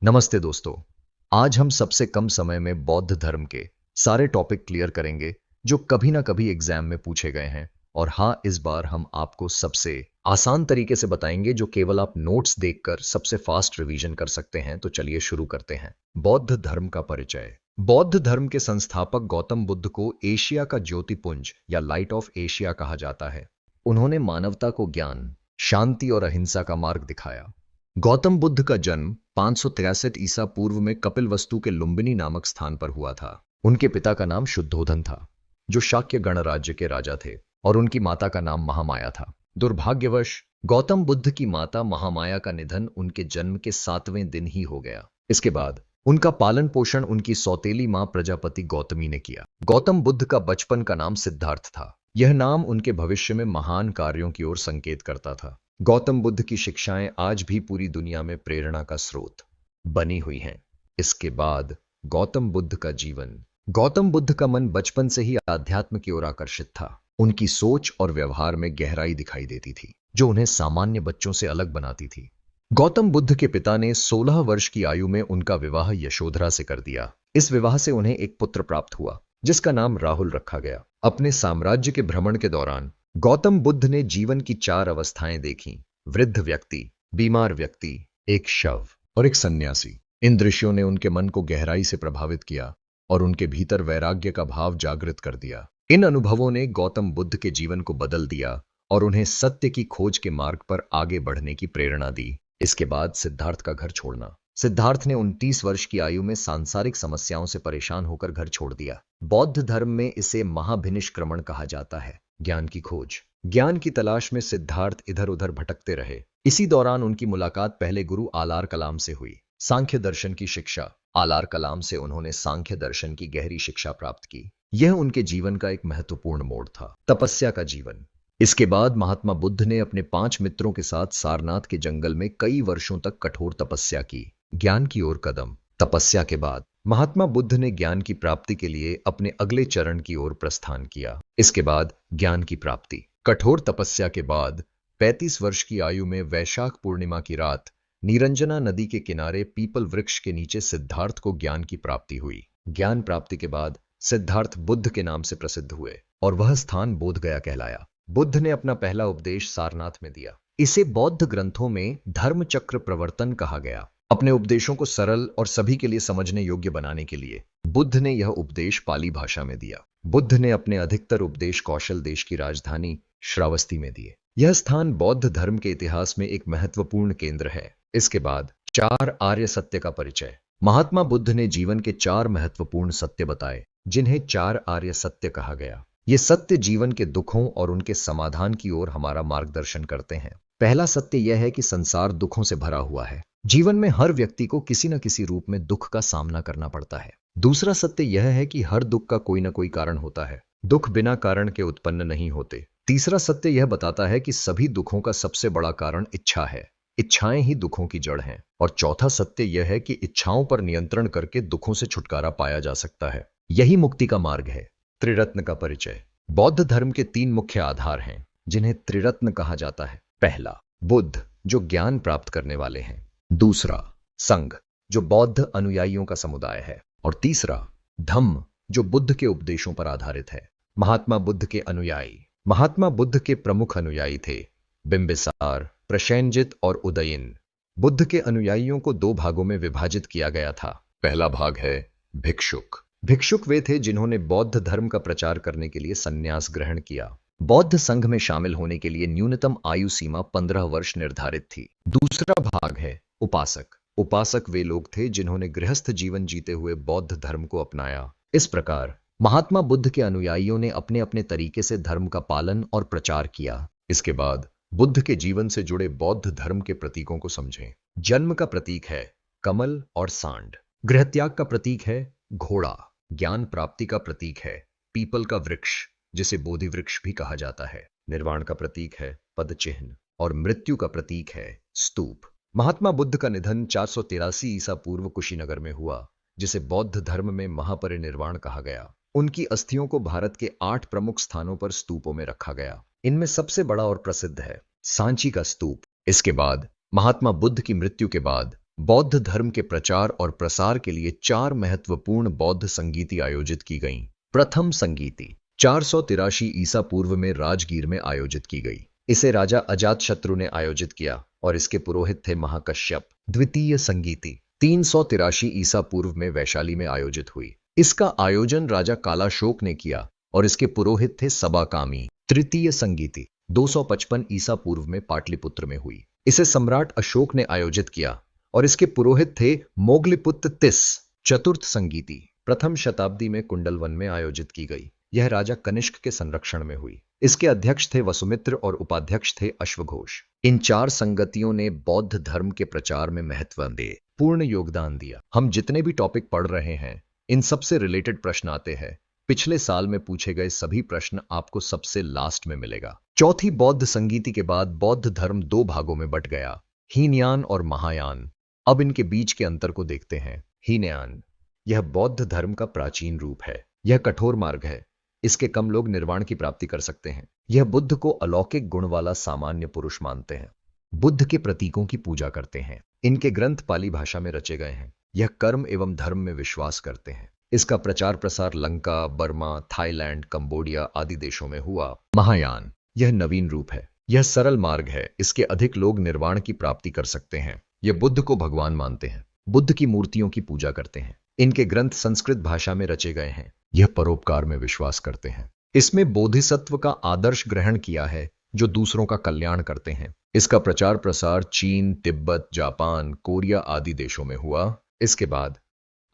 नमस्ते दोस्तों। आज हम सबसे कम समय में बौद्ध धर्म के सारे टॉपिक क्लियर करेंगे जो कभी ना कभी एग्जाम में पूछे गए हैं। और हाँ, इस बार हम आपको सबसे आसान तरीके से बताएंगे जो केवल आप नोट्स देखकर सबसे फास्ट रिवीजन कर सकते हैं। तो चलिए शुरू करते हैं। बौद्ध धर्म का परिचय। बौद्ध धर्म के संस्थापक गौतम बुद्ध को एशिया का ज्योतिपुंज या लाइट ऑफ एशिया कहा जाता है। उन्होंने मानवता को ज्ञान, शांति और अहिंसा का मार्ग दिखाया। गौतम बुद्ध का जन्म 563 ईसा पूर्व में कपिलवस्तु के लुम्बिनी नामक स्थान पर हुआ था। उनके पिता का नाम शुद्धोधन था, जो शाक्य गणराज्य के राजा थे, और उनकी माता का नाम महामाया था। दुर्भाग्यवश गौतम बुद्ध की माता महामाया का निधन उनके जन्म के 7वें दिन ही हो गया। इसके बाद उनका पालन पोषण उनकी सौतेली मां प्रजापति गौतमी ने किया। गौतम बुद्ध का बचपन का नाम सिद्धार्थ था। यह नाम उनके भविष्य में महान कार्यों की ओर संकेत करता था। गौतम बुद्ध की शिक्षाएं आज भी पूरी दुनिया में प्रेरणा का स्रोत बनी हुई हैं। इसके बाद गौतम बुद्ध का जीवन। गौतम बुद्ध का मन बचपन से ही आध्यात्म की ओर आकर्षित था। उनकी सोच और व्यवहार में गहराई दिखाई देती थी, जो उन्हें सामान्य बच्चों से अलग बनाती थी। गौतम बुद्ध के पिता ने 16 वर्ष की आयु में उनका विवाह यशोधरा से कर दिया। इस विवाह से उन्हें एक पुत्र प्राप्त हुआ, जिसका नाम राहुल रखा गया। अपने साम्राज्य के भ्रमण के दौरान गौतम बुद्ध ने जीवन की 4 अवस्थाएं देखीं: वृद्ध व्यक्ति, बीमार व्यक्ति, एक शव और एक सन्यासी। इन दृश्यों ने उनके मन को गहराई से प्रभावित किया और उनके भीतर वैराग्य का भाव जागृत कर दिया। इन अनुभवों ने गौतम बुद्ध के जीवन को बदल दिया और उन्हें सत्य की खोज के मार्ग पर आगे बढ़ने की प्रेरणा दी। इसके बाद सिद्धार्थ का घर छोड़ना। सिद्धार्थ ने 29 वर्ष की आयु में सांसारिक समस्याओं से परेशान होकर घर छोड़ दिया। बौद्ध धर्म में इसे महाभिनिष्क्रमण कहा जाता है, ज्ञान की खोज। ज्ञान की तलाश में सिद्धार्थ इधर उधर भटकते रहे। इसी दौरान उनकी मुलाकात पहले गुरु आलार कलाम से हुई। सांख्य दर्शन की शिक्षा। आलार कलाम से उन्होंने सांख्य दर्शन की गहरी शिक्षा प्राप्त की। यह उनके जीवन का एक महत्वपूर्ण मोड़ था। तपस्या का जीवन। इसके बाद महात्मा बुद्ध ने अपने 5 मित्रों के साथ सारनाथ के जंगल में कई वर्षों तक कठोर तपस्या की। ज्ञान की ओर कदम। तपस्या के बाद महात्मा बुद्ध ने ज्ञान की प्राप्ति के लिए अपने अगले चरण की ओर प्रस्थान किया। इसके बाद ज्ञान की प्राप्ति। कठोर तपस्या के बाद 35 वर्ष की आयु में वैशाख पूर्णिमा की रात निरंजना नदी के किनारे पीपल वृक्ष के नीचे सिद्धार्थ को ज्ञान की प्राप्ति हुई। ज्ञान प्राप्ति के बाद सिद्धार्थ बुद्ध के नाम से प्रसिद्ध हुए और वह स्थान बोधगया कहलाया। बुद्ध ने अपना पहला उपदेश सारनाथ में दिया। इसे बौद्ध ग्रंथों में धर्म चक्र प्रवर्तन कहा गया। अपने उपदेशों को सरल और सभी के लिए समझने योग्य बनाने के लिए बुद्ध ने यह उपदेश पाली भाषा में दिया। बुद्ध ने अपने अधिकतर उपदेश कौशल देश की राजधानी श्रावस्ती में दिए। यह स्थान बौद्ध धर्म के इतिहास में एक महत्वपूर्ण केंद्र है। इसके बाद 4 आर्य सत्य का परिचय। महात्मा बुद्ध ने जीवन के 4 महत्वपूर्ण सत्य बताए, जिन्हें 4 आर्य सत्य कहा गया। ये सत्य जीवन के दुखों और उनके समाधान की ओर हमारा मार्गदर्शन करते हैं। पहला सत्य यह है कि संसार दुखों से भरा हुआ है। जीवन में हर व्यक्ति को किसी न किसी रूप में दुख का सामना करना पड़ता है। दूसरा सत्य यह है कि हर दुख का कोई न कोई कारण होता है। दुख बिना कारण के उत्पन्न नहीं होते। तीसरा सत्य यह बताता है कि सभी दुखों का सबसे बड़ा कारण इच्छा है। इच्छाएं ही दुखों की जड़ हैं। और चौथा सत्य यह है कि इच्छाओं पर नियंत्रण करके दुखों से छुटकारा पाया जा सकता है। यही मुक्ति का मार्ग है। त्रिरत्न का परिचय। बौद्ध धर्म के 3 मुख्य आधार हैं, जिन्हें त्रिरत्न कहा जाता है। पहला, बुद्ध, जो ज्ञान प्राप्त करने वाले हैं। दूसरा, संघ, जो बौद्ध अनुयायियों का समुदाय है। और तीसरा, धम्म, जो बुद्ध के उपदेशों पर आधारित है। महात्मा बुद्ध के अनुयायी। महात्मा बुद्ध के प्रमुख अनुयायी थे बिंबिसार, प्रसेनजित और उदयन। बुद्ध के अनुयायियों को 2 भागों में विभाजित किया गया था। पहला भाग है भिक्षुक। भिक्षुक वे थे जिन्होंने बौद्ध धर्म का प्रचार करने के लिए संन्यास ग्रहण किया। बौद्ध संघ में शामिल होने के लिए न्यूनतम आयु सीमा 15 वर्ष निर्धारित थी। दूसरा भाग है उपासक। उपासक वे लोग थे जिन्होंने गृहस्थ जीवन जीते हुए बौद्ध धर्म को अपनाया। इस प्रकार महात्मा बुद्ध के अनुयायियों ने अपने अपने तरीके से धर्म का पालन और प्रचार किया। इसके बाद बुद्ध के जीवन से जुड़े बौद्ध धर्म के प्रतीकों को समझें। जन्म का प्रतीक है कमल और सांड। गृहत्याग का प्रतीक है घोड़ा। ज्ञान प्राप्ति का प्रतीक है पीपल का वृक्ष, जिसे बोधि वृक्ष भी कहा जाता है। निर्वाण का प्रतीक है पद चिन्ह और मृत्यु का प्रतीक है स्तूप। महात्मा बुद्ध का निधन 483 ईसा पूर्व कुशीनगर में हुआ, जिसे बौद्ध धर्म में महापरिनिर्वाण कहा गया। उनकी अस्थियों को भारत के 8 प्रमुख स्थानों पर स्तूपों में रखा गया। इनमें सबसे बड़ा और प्रसिद्ध है सांची का स्तूप। इसके बाद महात्मा बुद्ध की मृत्यु के बाद बौद्ध धर्म के प्रचार और प्रसार के लिए 4 महत्वपूर्ण बौद्ध संगीति आयोजित की गईं। प्रथम संगीति 483 ईसा पूर्व में राजगीर में आयोजित की गई। इसे राजा अजातशत्रु ने आयोजित किया और इसके पुरोहित थे महाकश्यप। द्वितीय संगीति 383 ईसा पूर्व में वैशाली में आयोजित हुई। इसका आयोजन राजा कालाशोक ने किया और इसके पुरोहित थे सबाकामी। तृतीय संगीति 255 ईसा पूर्व में पाटलिपुत्र में हुई। इसे सम्राट अशोक ने आयोजित किया और इसके पुरोहित थे मोगलिपुत्र तिस। चतुर्थ संगीति प्रथम शताब्दी में कुंडलवन में आयोजित की गई। यह राजा कनिष्क के संरक्षण में हुई। इसके अध्यक्ष थे वसुमित्र और उपाध्यक्ष थे अश्वघोष। इन 4 संगतियों ने बौद्ध धर्म के प्रचार में महत्वपूर्ण योगदान दिया। हम जितने भी टॉपिक पढ़ रहे हैं इन सबसे रिलेटेड प्रश्न आते हैं। पिछले साल में पूछे गए सभी प्रश्न आपको सबसे लास्ट में मिलेगा। चौथी बौद्ध संगीति के बाद बौद्ध धर्म 2 भागों में बट गया, हीनयान और महायान। अब इनके बीच के अंतर को देखते हैं। हीनयान यह बौद्ध धर्म का प्राचीन रूप है। यह कठोर मार्ग है। इसके कम लोग निर्वाण की प्राप्ति कर सकते हैं। यह बुद्ध को अलौकिक गुण वाला सामान्य पुरुष मानते हैं। बुद्ध के प्रतीकों की पूजा करते हैं। इनके ग्रंथ पाली भाषा में रचे गए हैं। यह कर्म एवं धर्म में विश्वास करते हैं। इसका प्रचार प्रसार लंका, बर्मा, थाईलैंड, कंबोडिया आदि देशों में हुआ। महायान यह नवीन रूप है। यह सरल मार्ग है। इसके अधिक लोग निर्वाण की प्राप्ति कर सकते हैं। यह बुद्ध को भगवान मानते हैं। बुद्ध की मूर्तियों की पूजा करते हैं। इनके ग्रंथ संस्कृत भाषा में रचे गए हैं। यह परोपकार में विश्वास करते हैं। इसमें बोधिसत्व का आदर्श ग्रहण किया है जो दूसरों का कल्याण करते हैं। इसका प्रचार प्रसार चीन, तिब्बत, जापान, कोरिया आदि देशों में हुआ। इसके बाद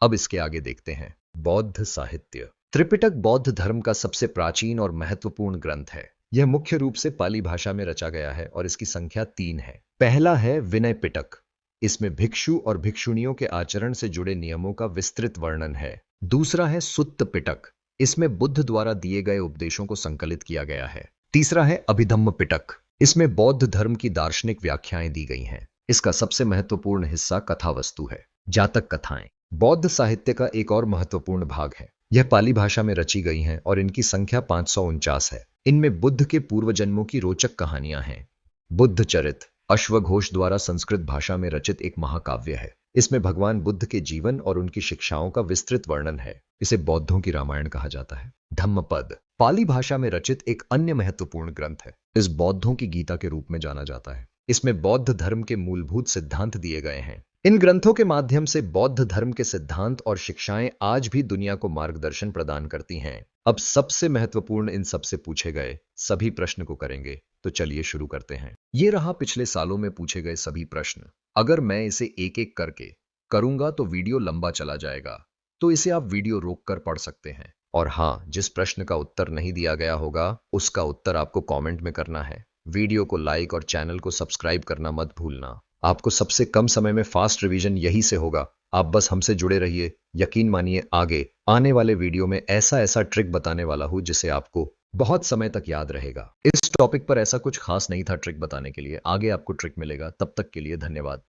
अब इसके आगे देखते हैं। बौद्ध साहित्य। त्रिपिटक बौद्ध धर्म का सबसे प्राचीन और महत्वपूर्ण ग्रंथ है। यह मुख्य रूप से पाली भाषा में रचा गया है और इसकी संख्या 3 है। पहला है विनय पिटक। इसमें भिक्षु और भिक्षुणियों के आचरण से जुड़े नियमों का विस्तृत वर्णन है। दूसरा है सुत्त पिटक। इसमें बुद्ध द्वारा दिए गए उपदेशों को संकलित किया गया है। तीसरा है अभिधम्म पिटक। इसमें बौद्ध धर्म की दार्शनिक व्याख्याएं दी गई हैं। इसका सबसे महत्वपूर्ण हिस्सा कथा वस्तु है, जातक कथाएं। बौद्ध साहित्य का एक और महत्वपूर्ण भाग है। यह पाली भाषा में रची गई हैं और इनकी संख्या 549 है। इनमें बुद्ध के पूर्व जन्मों की रोचक कहानियां हैं। बुद्ध चरित अश्वघोष द्वारा संस्कृत भाषा में रचित एक महाकाव्य है। इसमें भगवान बुद्ध के जीवन और उनकी शिक्षाओं का विस्तृत वर्णन है। इसे बौद्धों की रामायण कहा जाता है। धम्मपद पाली भाषा में रचित एक अन्य महत्वपूर्ण ग्रंथ है। इस बौद्धों की गीता के रूप में जाना जाता है। इसमें बौद्ध धर्म के मूलभूत सिद्धांत दिए गए हैं। इन ग्रंथों के माध्यम से बौद्ध धर्म के सिद्धांत और शिक्षाएं आज भी दुनिया को मार्गदर्शन प्रदान करती हैं। अब सबसे महत्वपूर्ण इन सबसे पूछे गए सभी प्रश्न को करेंगे, तो चलिए शुरू करते हैं। ये रहा पिछले सालों में पूछे गए सभी प्रश्न। अगर मैं इसे एक एक करके करूंगा तो वीडियो लंबा चला जाएगा, तो इसे आप वीडियो रोककर पढ़ सकते हैं। और हाँ, जिस प्रश्न का उत्तर नहीं दिया गया होगा उसका उत्तर आपको कमेंट में करना है। वीडियो को लाइक और चैनल को सब्सक्राइब करना मत भूलना। आपको सबसे कम समय में फास्ट रिवीजन यही से होगा। आप बस हमसे जुड़े रहिए। यकीन मानिए आगे आने वाले वीडियो में ऐसा ट्रिक बताने वाला हूं जिसे आपको बहुत समय तक याद रहेगा। इस टॉपिक पर ऐसा कुछ खास नहीं था ट्रिक बताने के लिए। आगे आपको ट्रिक मिलेगा। तब तक के लिए धन्यवाद।